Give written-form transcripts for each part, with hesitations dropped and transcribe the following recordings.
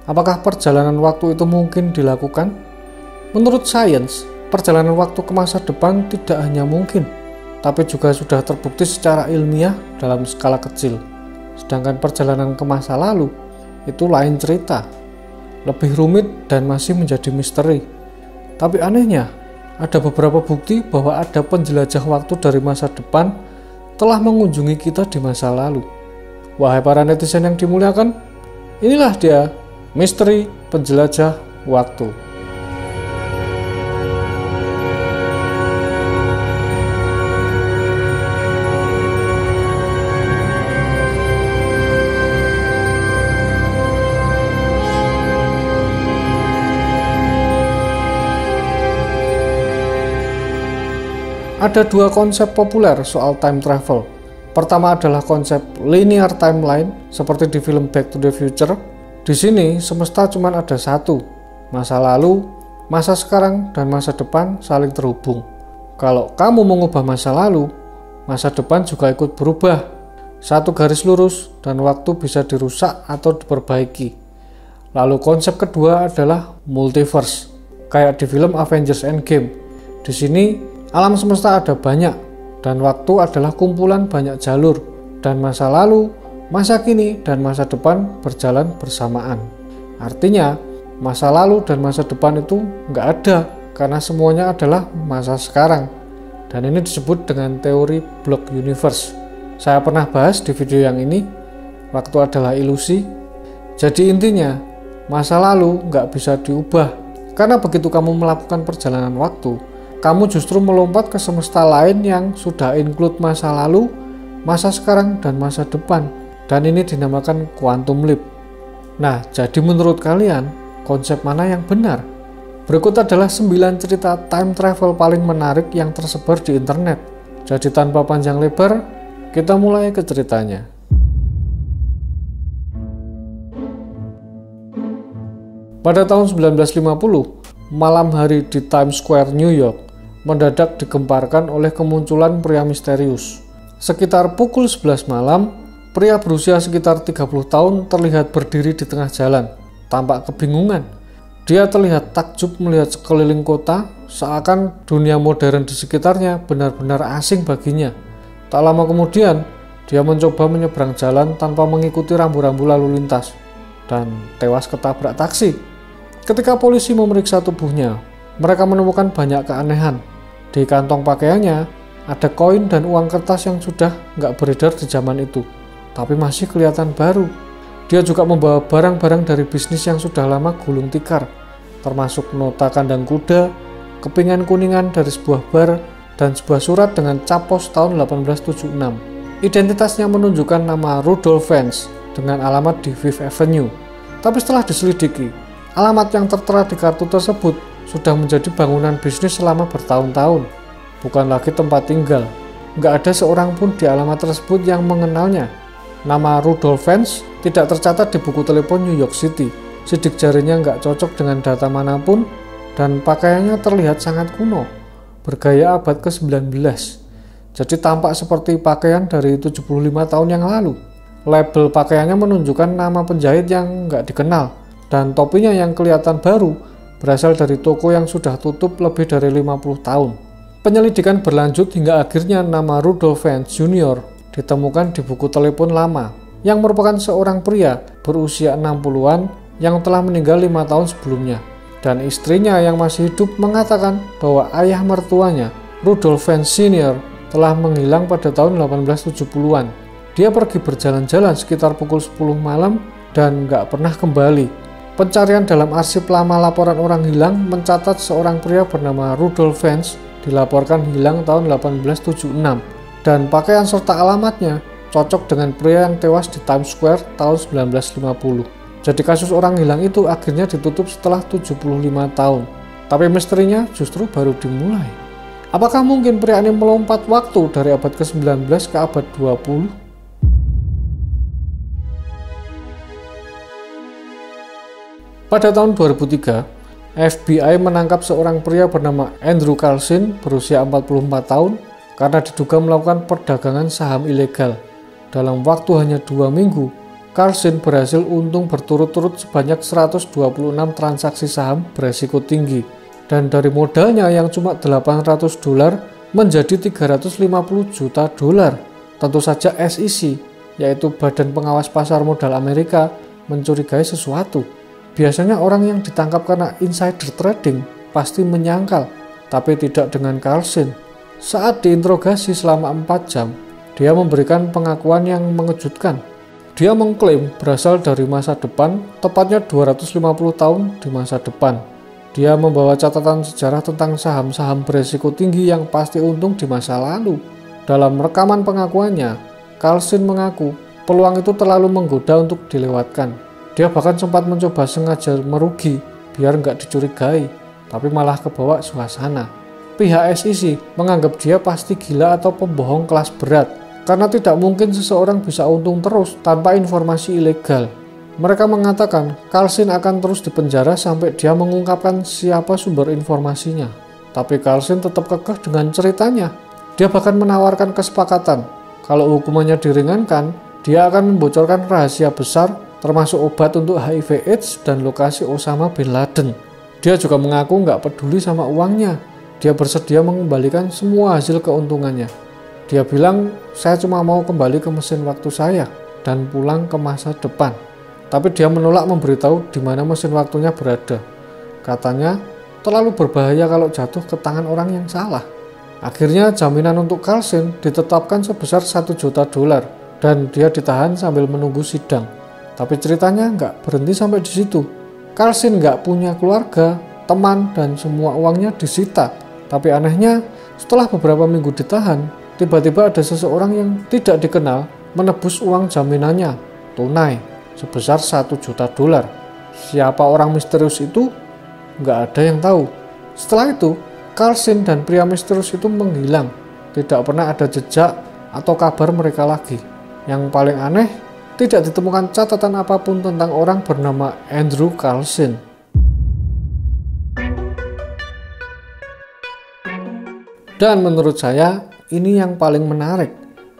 Apakah perjalanan waktu itu mungkin dilakukan? Menurut sains, perjalanan waktu ke masa depan tidak hanya mungkin, tapi juga sudah terbukti secara ilmiah dalam skala kecil. Sedangkan perjalanan ke masa lalu itu lain cerita, lebih rumit dan masih menjadi misteri. Tapi anehnya, ada beberapa bukti bahwa ada penjelajah waktu dari masa depan telah mengunjungi kita di masa lalu. Wahai para netizen yang dimuliakan, inilah dia misteri penjelajah waktu. Ada dua konsep populer soal time travel. Pertama adalah konsep linear timeline seperti di film Back to the Future. Di sini semesta cuma ada satu, masa lalu, masa sekarang, dan masa depan saling terhubung. Kalau kamu mengubah masa lalu, masa depan juga ikut berubah. Satu garis lurus dan waktu bisa dirusak atau diperbaiki. Lalu konsep kedua adalah multiverse, kayak di film Avengers Endgame. Di sini alam semesta ada banyak, dan waktu adalah kumpulan banyak jalur, dan masa lalu, masa kini, dan masa depan berjalan bersamaan. Artinya, masa lalu dan masa depan itu nggak ada, karena semuanya adalah masa sekarang. Dan ini disebut dengan teori block universe. Saya pernah bahas di video yang ini, waktu adalah ilusi. Jadi intinya, masa lalu nggak bisa diubah, karena begitu kamu melakukan perjalanan waktu, kamu justru melompat ke semesta lain yang sudah include masa lalu, masa sekarang, dan masa depan. Dan ini dinamakan quantum leap. Nah, jadi menurut kalian, konsep mana yang benar? Berikut adalah 9 cerita time travel paling menarik yang tersebar di internet. Jadi tanpa panjang lebar, kita mulai ke ceritanya. Pada tahun 1950, malam hari di Times Square, New York, mendadak digemparkan oleh kemunculan pria misterius. Sekitar pukul 11 malam, pria berusia sekitar 30 tahun terlihat berdiri di tengah jalan, tampak kebingungan. Dia terlihat takjub melihat sekeliling kota, seakan dunia modern di sekitarnya benar-benar asing baginya. Tak lama kemudian, dia mencoba menyeberang jalan tanpa mengikuti rambu-rambu lalu lintas, dan tewas ketabrak taksi. Ketika polisi memeriksa tubuhnya, mereka menemukan banyak keanehan. Di kantong pakaiannya ada koin dan uang kertas yang sudah nggak beredar di zaman itu, tapi masih kelihatan baru. Dia juga membawa barang-barang dari bisnis yang sudah lama gulung tikar, termasuk nota kandang kuda, kepingan kuningan dari sebuah bar, dan sebuah surat dengan cap pos tahun 1876. Identitasnya menunjukkan nama Rudolph Vance dengan alamat di Fifth Avenue. Tapi setelah diselidiki, alamat yang tertera di kartu tersebut sudah menjadi bangunan bisnis selama bertahun-tahun, bukan lagi tempat tinggal. Nggak ada seorang pun di alamat tersebut yang mengenalnya. Nama Rudolph Vance tidak tercatat di buku telepon New York City. Sidik jarinya nggak cocok dengan data manapun, dan pakaiannya terlihat sangat kuno, bergaya abad ke-19. Jadi tampak seperti pakaian dari 75 tahun yang lalu. Label pakaiannya menunjukkan nama penjahit yang nggak dikenal, dan topinya yang kelihatan baru berasal dari toko yang sudah tutup lebih dari 50 tahun. Penyelidikan berlanjut hingga akhirnya nama Rudolph Vance Jr. ditemukan di buku telepon lama, yang merupakan seorang pria berusia 60-an yang telah meninggal 5 tahun sebelumnya. Dan istrinya yang masih hidup mengatakan bahwa ayah mertuanya, Rudolph Vance Sr., telah menghilang pada tahun 1870-an. Dia pergi berjalan-jalan sekitar pukul 10 malam dan nggak pernah kembali. Pencarian dalam arsip lama laporan orang hilang mencatat seorang pria bernama Rudolph Vance dilaporkan hilang tahun 1876, dan pakaian serta alamatnya cocok dengan pria yang tewas di Times Square tahun 1950. Jadi kasus orang hilang itu akhirnya ditutup setelah 75 tahun. Tapi misterinya justru baru dimulai. Apakah mungkin pria ini melompat waktu dari abad ke-19 ke abad 20? Pada tahun 2003, FBI menangkap seorang pria bernama Andrew Carlson berusia 44 tahun karena diduga melakukan perdagangan saham ilegal. Dalam waktu hanya 2 minggu, Carlsen berhasil untung berturut-turut sebanyak 126 transaksi saham beresiko tinggi, dan dari modalnya yang cuma $800 menjadi $350 juta. Tentu saja SEC, yaitu Badan Pengawas Pasar Modal Amerika, mencurigai sesuatu. Biasanya orang yang ditangkap karena insider trading pasti menyangkal, tapi tidak dengan Carlsen. Saat diinterogasi selama 4 jam, dia memberikan pengakuan yang mengejutkan. Dia mengklaim berasal dari masa depan, tepatnya 250 tahun di masa depan. Dia membawa catatan sejarah tentang saham-saham beresiko tinggi yang pasti untung di masa lalu. Dalam rekaman pengakuannya, Carlsen mengaku peluang itu terlalu menggoda untuk dilewatkan. Dia bahkan sempat mencoba sengaja merugi biar nggak dicurigai, tapi malah kebawa suasana. Pihak SEC menganggap dia pasti gila atau pembohong kelas berat, karena tidak mungkin seseorang bisa untung terus tanpa informasi ilegal. Mereka mengatakan Carlsen akan terus dipenjara sampai dia mengungkapkan siapa sumber informasinya. Tapi Carlsen tetap kekeh dengan ceritanya. Dia bahkan menawarkan kesepakatan. Kalau hukumannya diringankan, dia akan membocorkan rahasia besar termasuk obat untuk HIV/AIDS dan lokasi Osama bin Laden. Dia juga mengaku nggak peduli sama uangnya. Dia bersedia mengembalikan semua hasil keuntungannya. Dia bilang, saya cuma mau kembali ke mesin waktu saya dan pulang ke masa depan. Tapi dia menolak memberitahu di mana mesin waktunya berada. Katanya, terlalu berbahaya kalau jatuh ke tangan orang yang salah. Akhirnya jaminan untuk Carlsen ditetapkan sebesar $1 juta dan dia ditahan sambil menunggu sidang. Tapi ceritanya nggak berhenti sampai di situ. Carlsen nggak punya keluarga, teman, dan semua uangnya disita. Tapi anehnya, setelah beberapa minggu ditahan, tiba-tiba ada seseorang yang tidak dikenal menebus uang jaminannya tunai sebesar $1 juta. Siapa orang misterius itu? Nggak ada yang tahu. Setelah itu, Carlsen dan pria misterius itu menghilang. Tidak pernah ada jejak atau kabar mereka lagi. Yang paling aneh, tidak ditemukan catatan apapun tentang orang bernama Andrew Carlsen. Dan menurut saya, ini yang paling menarik.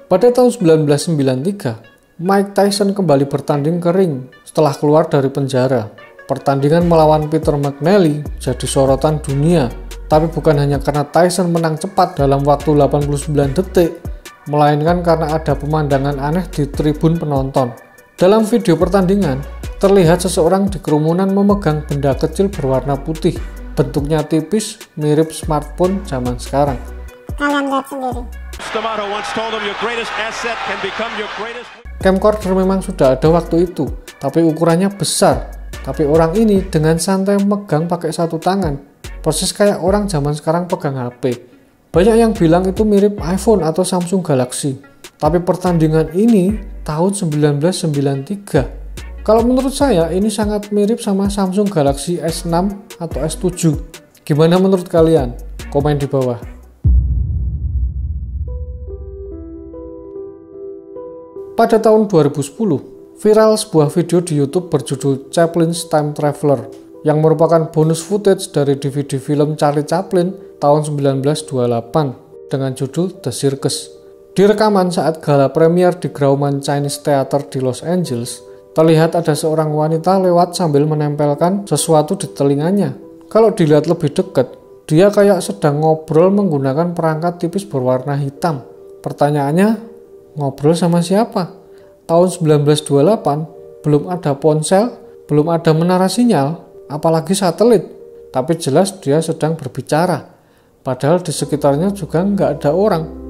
Pada tahun 1993, Mike Tyson kembali bertanding ke ring setelah keluar dari penjara. Pertandingan melawan Peter McNally jadi sorotan dunia, tapi bukan hanya karena Tyson menang cepat dalam waktu 89 detik, melainkan karena ada pemandangan aneh di tribun penonton. Dalam video pertandingan, terlihat seseorang di kerumunan memegang benda kecil berwarna putih. Bentuknya tipis, mirip smartphone zaman sekarang. Kalian lihat sendiri. Camcorder memang sudah ada waktu itu, tapi ukurannya besar. Tapi orang ini dengan santai megang pakai satu tangan, persis kayak orang zaman sekarang pegang HP. Banyak yang bilang itu mirip iPhone atau Samsung Galaxy. Tapi pertandingan ini tahun 1993. Kalau menurut saya ini sangat mirip sama Samsung Galaxy S6 atau S7. Gimana menurut kalian? Komen di bawah. Pada tahun 2010, viral sebuah video di YouTube berjudul Chaplin's Time Traveler yang merupakan bonus footage dari DVD film Charlie Chaplin tahun 1928 dengan judul The Circus. Di rekaman saat gala premier di Grauman Chinese Theater di Los Angeles, terlihat ada seorang wanita lewat sambil menempelkan sesuatu di telinganya. Kalau dilihat lebih dekat, dia kayak sedang ngobrol menggunakan perangkat tipis berwarna hitam. Pertanyaannya, ngobrol sama siapa? Tahun 1928, belum ada ponsel, belum ada menara sinyal, apalagi satelit. Tapi jelas dia sedang berbicara. Padahal di sekitarnya juga nggak ada orang.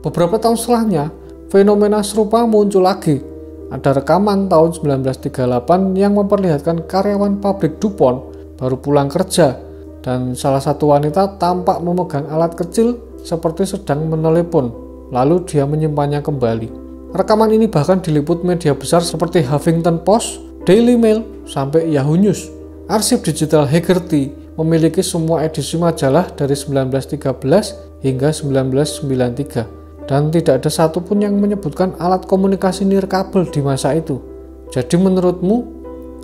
Beberapa tahun setelahnya, fenomena serupa muncul lagi. Ada rekaman tahun 1938 yang memperlihatkan karyawan pabrik DuPont baru pulang kerja, dan salah satu wanita tampak memegang alat kecil seperti sedang menelepon, lalu dia menyimpannya kembali. Rekaman ini bahkan diliput media besar seperti Huffington Post, Daily Mail, sampai Yahoo News. Arsip digital Haggerty memiliki semua edisi majalah dari 1913 hingga 1993. Dan tidak ada satupun yang menyebutkan alat komunikasi nirkabel di masa itu. Jadi menurutmu,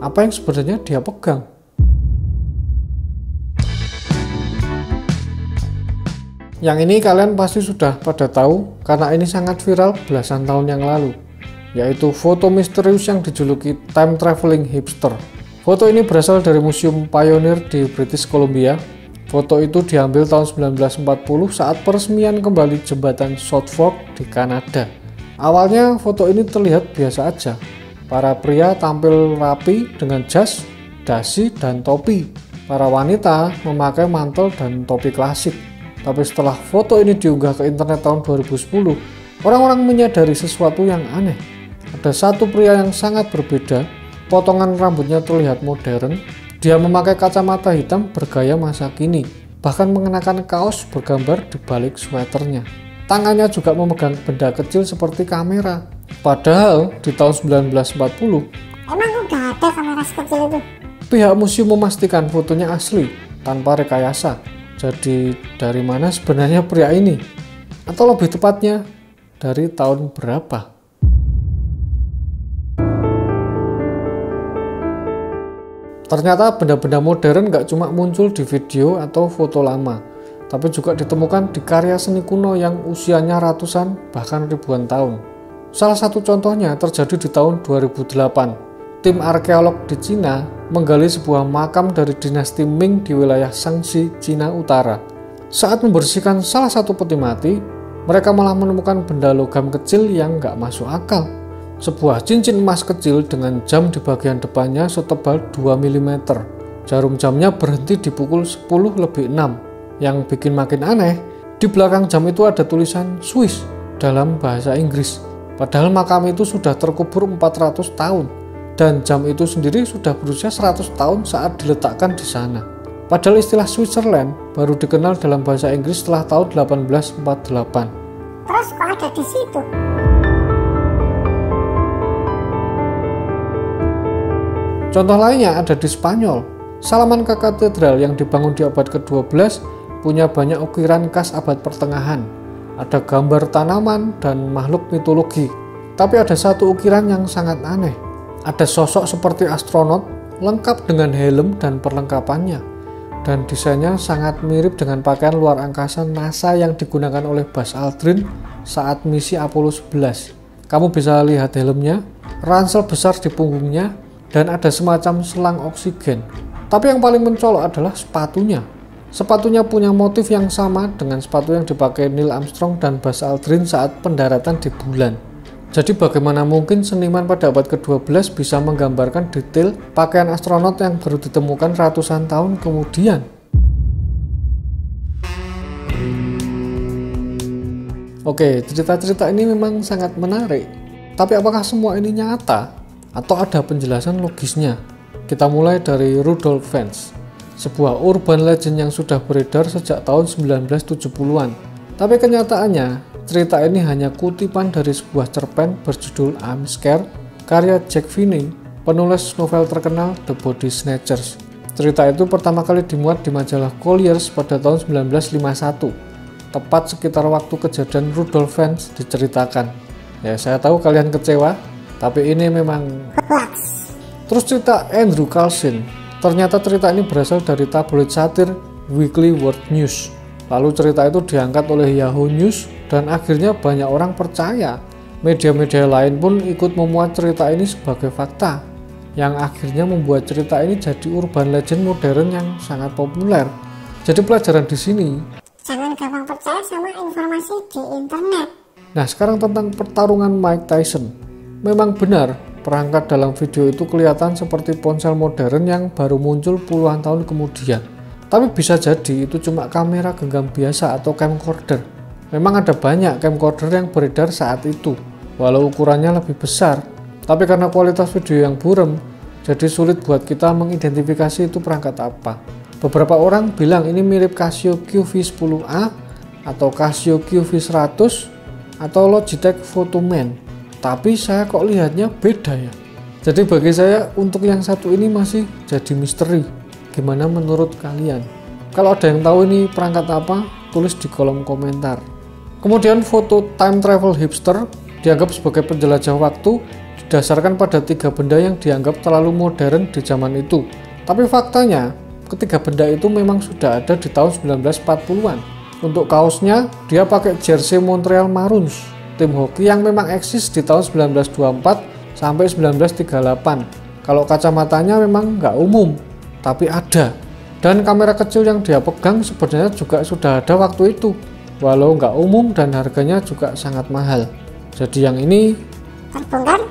apa yang sebenarnya dia pegang? Yang ini kalian pasti sudah pada tahu karena ini sangat viral belasan tahun yang lalu, yaitu foto misterius yang dijuluki time traveling hipster. Foto ini berasal dari Museum Pioneer di British Columbia. Foto itu diambil tahun 1940 saat peresmian kembali jembatan South Fork di Kanada. Awalnya foto ini terlihat biasa aja. Para pria tampil rapi dengan jas, dasi, dan topi. Para wanita memakai mantel dan topi klasik. Tapi setelah foto ini diunggah ke internet tahun 2010, orang-orang menyadari sesuatu yang aneh. Ada satu pria yang sangat berbeda, potongan rambutnya terlihat modern, dia memakai kacamata hitam bergaya masa kini, bahkan mengenakan kaos bergambar di balik sweaternya. Tangannya juga memegang benda kecil seperti kamera. Padahal di tahun 1940, emang udah ada kamera sekecil itu? Pihak museum memastikan fotonya asli, tanpa rekayasa. Jadi dari mana sebenarnya pria ini? Atau lebih tepatnya, dari tahun berapa? Ternyata benda-benda modern gak cuma muncul di video atau foto lama, tapi juga ditemukan di karya seni kuno yang usianya ratusan bahkan ribuan tahun. Salah satu contohnya terjadi di tahun 2008. Tim arkeolog di Cina menggali sebuah makam dari dinasti Ming di wilayah Shaanxi, Cina Utara. Saat membersihkan salah satu peti mati, mereka malah menemukan benda logam kecil yang nggak masuk akal. Sebuah cincin emas kecil dengan jam di bagian depannya setebal 2 mm. Jarum jamnya berhenti di pukul 10:06. Yang bikin makin aneh, di belakang jam itu ada tulisan Swiss dalam bahasa Inggris. Padahal makam itu sudah terkubur 400 tahun. Dan jam itu sendiri sudah berusia 100 tahun saat diletakkan di sana. Padahal istilah Switzerland baru dikenal dalam bahasa Inggris setelah tahun 1848. Terus kok ada di situ? Contoh lainnya ada di Spanyol. Salamanca Cathedral yang dibangun di abad ke-12 punya banyak ukiran khas abad pertengahan. Ada gambar tanaman dan makhluk mitologi. Tapi ada satu ukiran yang sangat aneh. Ada sosok seperti astronot, lengkap dengan helm dan perlengkapannya. Dan desainnya sangat mirip dengan pakaian luar angkasa NASA yang digunakan oleh Buzz Aldrin saat misi Apollo 11. Kamu bisa lihat helmnya, ransel besar di punggungnya, dan ada semacam selang oksigen. Tapi yang paling mencolok adalah sepatunya. Sepatunya punya motif yang sama dengan sepatu yang dipakai Neil Armstrong dan Buzz Aldrin saat pendaratan di bulan. Jadi bagaimana mungkin seniman pada abad ke-12 bisa menggambarkan detail pakaian astronot yang baru ditemukan ratusan tahun kemudian? Oke, cerita-cerita ini memang sangat menarik. Tapi apakah semua ini nyata? Atau ada penjelasan logisnya? Kita mulai dari Rudolf Fens, sebuah urban legend yang sudah beredar sejak tahun 1970-an. Tapi kenyataannya, cerita ini hanya kutipan dari sebuah cerpen berjudul I'm Scared, karya Jack Finney, penulis novel terkenal The Body Snatchers. Cerita itu pertama kali dimuat di majalah Collier's pada tahun 1951, tepat sekitar waktu kejadian Rudolf Fens diceritakan. Ya, saya tahu kalian kecewa, tapi ini memang Hoax. Terus cerita Andrew Carlson, ternyata cerita ini berasal dari tabloid satir Weekly World News. Lalu cerita itu diangkat oleh Yahoo News dan akhirnya banyak orang percaya. Media-media lain pun ikut memuat cerita ini sebagai fakta, yang akhirnya membuat cerita ini jadi urban legend modern yang sangat populer. Jadi pelajaran di sini, jangan gampang percaya sama informasi di internet. Nah, sekarang tentang pertarungan Mike Tyson. Memang benar, perangkat dalam video itu kelihatan seperti ponsel modern yang baru muncul puluhan tahun kemudian. Tapi bisa jadi itu cuma kamera genggam biasa atau camcorder. Memang ada banyak camcorder yang beredar saat itu, walau ukurannya lebih besar. Tapi karena kualitas video yang buram, jadi sulit buat kita mengidentifikasi itu perangkat apa. Beberapa orang bilang ini mirip Casio QV10A atau Casio QV100 atau Logitech Photoman. Tapi saya kok lihatnya beda ya. Jadi bagi saya untuk yang satu ini masih jadi misteri. Gimana menurut kalian? Kalau ada yang tahu ini perangkat apa, tulis di kolom komentar. Kemudian foto time travel hipster dianggap sebagai penjelajah waktu didasarkan pada 3 benda yang dianggap terlalu modern di zaman itu. Tapi faktanya, ketiga benda itu memang sudah ada di tahun 1940-an. Untuk kaosnya, dia pakai jersey Montreal Maroons, tim hoki yang memang eksis di tahun 1924 sampai 1938. Kalau kacamatanya memang nggak umum, tapi ada. Dan kamera kecil yang dia pegang sebenarnya juga sudah ada waktu itu, walau nggak umum dan harganya juga sangat mahal. Jadi yang ini terbongkar.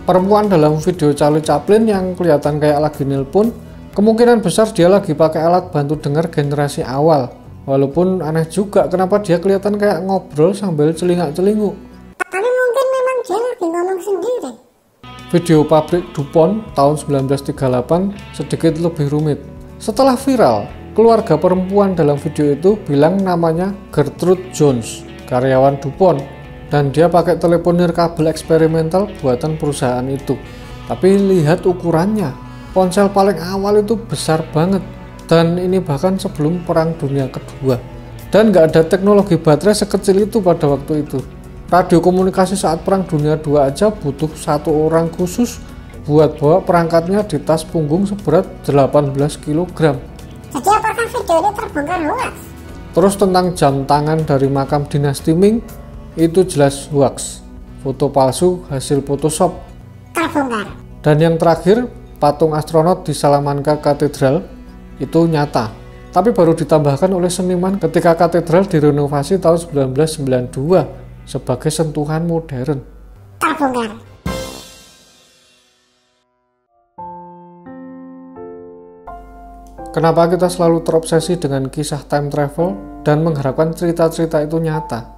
Perempuan dalam video Charlie Chaplin yang kelihatan kayak lagi nelpon, kemungkinan besar dia lagi pakai alat bantu dengar generasi awal. Walaupun aneh juga kenapa dia kelihatan kayak ngobrol sambil celingak-celinguk. Tapi mungkin memang dia lagi ngomong sendiri. Video pabrik DuPont tahun 1938 sedikit lebih rumit. Setelah viral, keluarga perempuan dalam video itu bilang namanya Gertrude Jones, karyawan DuPont, dan dia pakai telepon nirkabel eksperimental buatan perusahaan itu. Tapi lihat ukurannya, ponsel paling awal itu besar banget. Dan ini bahkan sebelum Perang Dunia Kedua. Dan nggak ada teknologi baterai sekecil itu pada waktu itu. Radio komunikasi saat Perang Dunia II aja butuh satu orang khusus buat bawa perangkatnya di tas punggung seberat 18 kg. Jadi apakah video ini terbongkar hoax? Terus tentang jam tangan dari makam dinasti Ming, itu jelas hoax. Foto palsu hasil Photoshop. Terbongkar. Dan yang terakhir, patung astronot di Salamanca Katedral itu nyata, tapi baru ditambahkan oleh seniman ketika katedral direnovasi tahun 1992 sebagai sentuhan modern. Terbongkar. Kenapa kita selalu terobsesi dengan kisah time travel dan mengharapkan cerita-cerita itu nyata?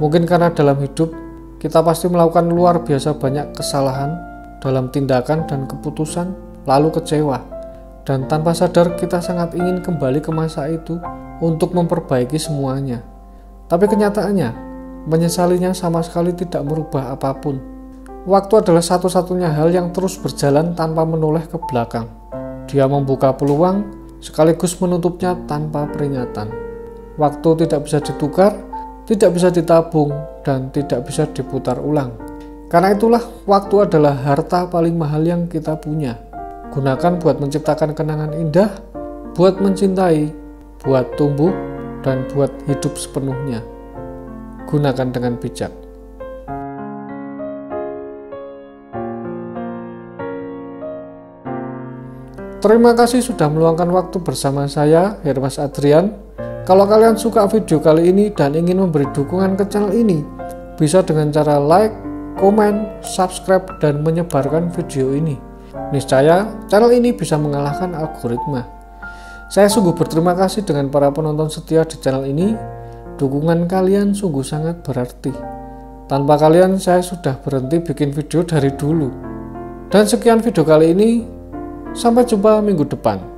Mungkin karena dalam hidup kita pasti melakukan luar biasa banyak kesalahan dalam tindakan dan keputusan, lalu kecewa. Dan tanpa sadar kita sangat ingin kembali ke masa itu untuk memperbaiki semuanya. Tapi kenyataannya, menyesalinya sama sekali tidak merubah apapun. Waktu adalah satu-satunya hal yang terus berjalan tanpa menoleh ke belakang. Dia membuka peluang sekaligus menutupnya tanpa peringatan. Waktu tidak bisa ditukar, tidak bisa ditabung, dan tidak bisa diputar ulang. Karena itulah waktu adalah harta paling mahal yang kita punya. Gunakan buat menciptakan kenangan indah, buat mencintai, buat tumbuh, dan buat hidup sepenuhnya. Gunakan dengan bijak. Terima kasih sudah meluangkan waktu bersama saya, Hermas Adrian. Kalau kalian suka video kali ini dan ingin memberi dukungan ke channel ini, bisa dengan cara like, komen, subscribe, dan menyebarkan video ini. Niscaya channel ini bisa mengalahkan algoritma. Saya sungguh berterima kasih dengan para penonton setia di channel ini. Dukungan kalian sungguh sangat berarti. Tanpa kalian saya sudah berhenti bikin video dari dulu. Dan sekian video kali ini. Sampai jumpa minggu depan.